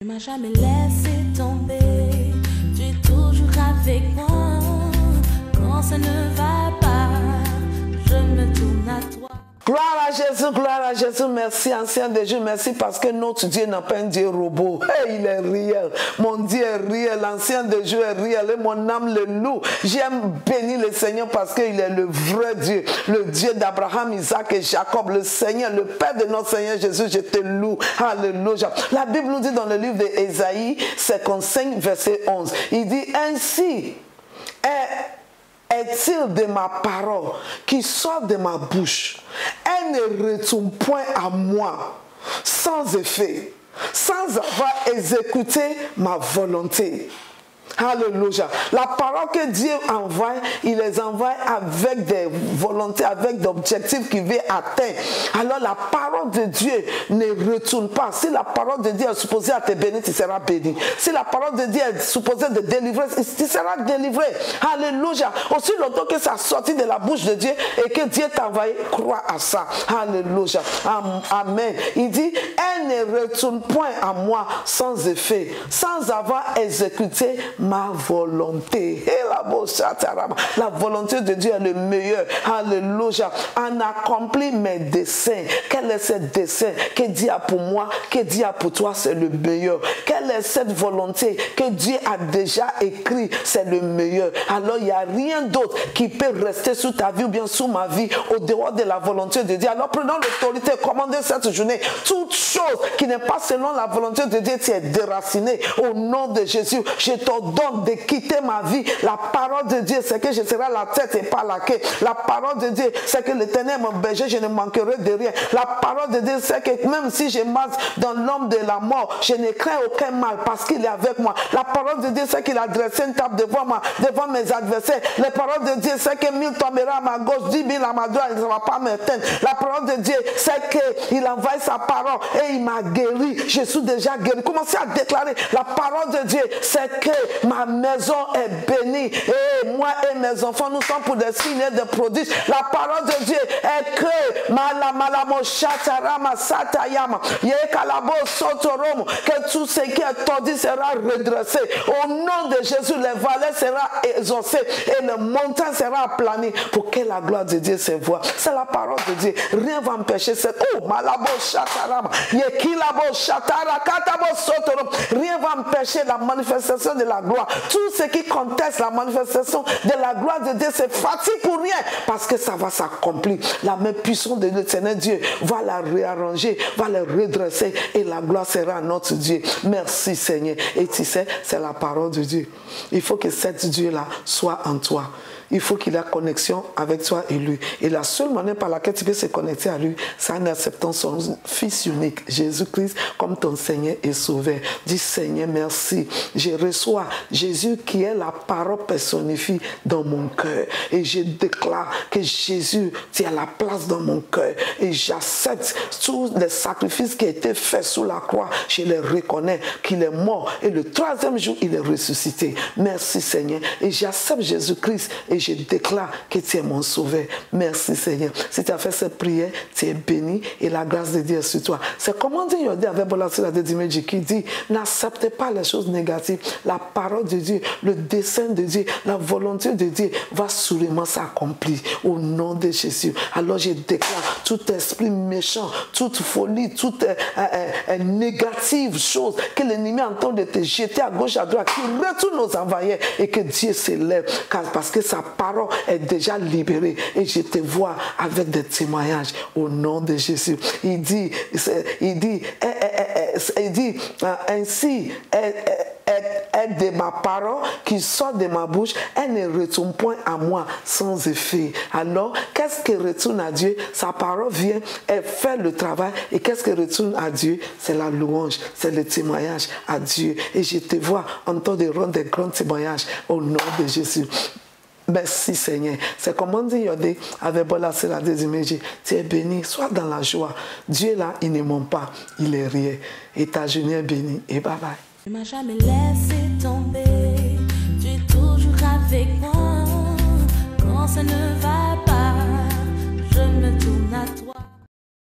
Tu m'as jamais laissé tomber, tu es toujours avec moi. Quand ça ne va pas, je me tourne à toi. Gloire à Jésus, merci ancien de Dieu, merci parce que notre Dieu n'a pas un Dieu robot. Hey, il est réel, mon Dieu est réel, l'ancien de Dieu est réel et mon âme le loue. J'aime bénir le Seigneur parce qu'il est le vrai Dieu, le Dieu d'Abraham, Isaac et Jacob, le Seigneur, le Père de notre Seigneur Jésus, je te loue. Alléluia. La Bible nous dit dans le livre d'Ésaïe 55, verset 11, il dit ainsi est-il de ma parole qui sort de ma bouche, elle ne retourne point à moi sans effet, sans avoir exécuté ma volonté. Alléluia. La parole que Dieu envoie, il les envoie avec des volontés, avec des objectifs qu'il veut atteindre. Alors la parole de Dieu ne retourne pas. Si la parole de Dieu est supposée à te bénir, tu seras béni. Si la parole de Dieu est supposée de délivrer, tu seras délivré. Alléluia. Aussi longtemps que ça sortit de la bouche de Dieu et que Dieu t'a envoyé, crois à ça. Alléluia. Amen. Il dit, elle ne retourne point à moi sans effet, sans avoir exécuté ma volonté. La volonté de Dieu est le meilleur. Alléluia. En accompli mes desseins. Quel est ce dessein que Dieu a pour moi, que Dieu a pour toi, c'est le meilleur. Quelle est cette volonté que Dieu a déjà écrit, c'est le meilleur. Alors il n'y a rien d'autre qui peut rester sous ta vie ou bien sous ma vie au dehors de la volonté de Dieu. Alors prenons l'autorité, commandez cette journée. Toute chose qui n'est pas selon la volonté de Dieu, tu es déraciné au nom de Jésus. Je t'ordonne de quitter ma vie. La parole de Dieu, c'est que je serai la tête et pas la queue. La parole de Dieu, c'est que l'Éternel est mon berger, je ne manquerai de rien. La parole de Dieu, c'est que même si je marche dans l'ombre de la mort, je ne crains aucun mal parce qu'il est avec moi. La parole de Dieu, c'est qu'il a dressé une table devant moi, devant mes adversaires. La parole de Dieu, c'est que 1000 tombera à ma gauche, 10 000 à ma droite, il ne va pas m'atteindre. La parole de Dieu, c'est qu'il envoie sa parole et il m'a guéri. Je suis déjà guéri. Commencez à déclarer. La parole de Dieu, c'est que ma maison est bénie. Et moi et mes enfants, nous sommes pour des signes et des prodiges. La parole de Dieu est que que tout ce qui est tordu sera redressé. Au nom de Jésus, les vallées seront exaucées et les montagnes seront aplanies pour que la gloire de Dieu se voie. C'est la parole de Dieu. Rien va empêcher cette. Rien va empêcher la manifestation de la gloire. Tout ce qui conteste la manifestation de la gloire de Dieu, c'est fatigue pour rien parce que ça va s'accomplir. La main puissante de l'éternel Dieu va la réarranger, va la redresser et la gloire sera à notre Dieu. Merci Seigneur. Et tu sais, c'est la parole de Dieu. Il faut que cet Dieu-là soit en toi. Il faut qu'il ait connexion avec toi et lui. Et la seule manière par laquelle tu peux se connecter à lui, c'est en acceptant son Fils unique, Jésus-Christ, comme ton Seigneur et Sauveur. Dis Seigneur, merci. Je reçois Jésus qui est la parole personnifiée dans mon cœur. Et je déclare que Jésus, tu as la place dans mon cœur. Et j'accepte tous les sacrifices qui ont été faits sous la croix. Je les reconnais qu'il est mort. Et le troisième jour, il est ressuscité. Merci Seigneur. Et j'accepte Jésus-Christ. Et je déclare que tu es mon sauveur. Merci Seigneur. Si tu as fait cette prière, tu es béni et la grâce de Dieu est sur toi. C'est comment dire avec Bolasila de Dimeji qui dit n'acceptez pas les choses négatives. La parole de Dieu, le dessein de Dieu, la volonté de Dieu va sûrement s'accomplir au nom de Jésus. Alors je déclare tout esprit méchant, toute folie, toute négative chose que l'ennemi entend de te jeter à gauche, à droite, qui retourne aux envahisseurs et que Dieu s'élève parce que sa parole est déjà libérée et je te vois avec des témoignages au nom de Jésus. Il dit ainsi est de ma parole qui sort de ma bouche, elle ne retourne point à moi sans effet. Alors, qu'est-ce qui retourne à Dieu? Sa parole vient, elle fait le travail. Et qu'est-ce qui retourne à Dieu? C'est la louange, c'est le témoignage à Dieu. Et je te vois en train de rendre des grands témoignages au nom de Jésus. Merci Seigneur. C'est comme on dit Yodé avec Bola Sela Desimeji. Tu es béni, sois dans la joie. Dieu là, il ne ment pas, il est rien. Et ta journée est bénie. Et bye bye. Tu m'as jamais laissé tomber, tu es toujours avec moi. Quand ça ne va pas, je me tourne à toi.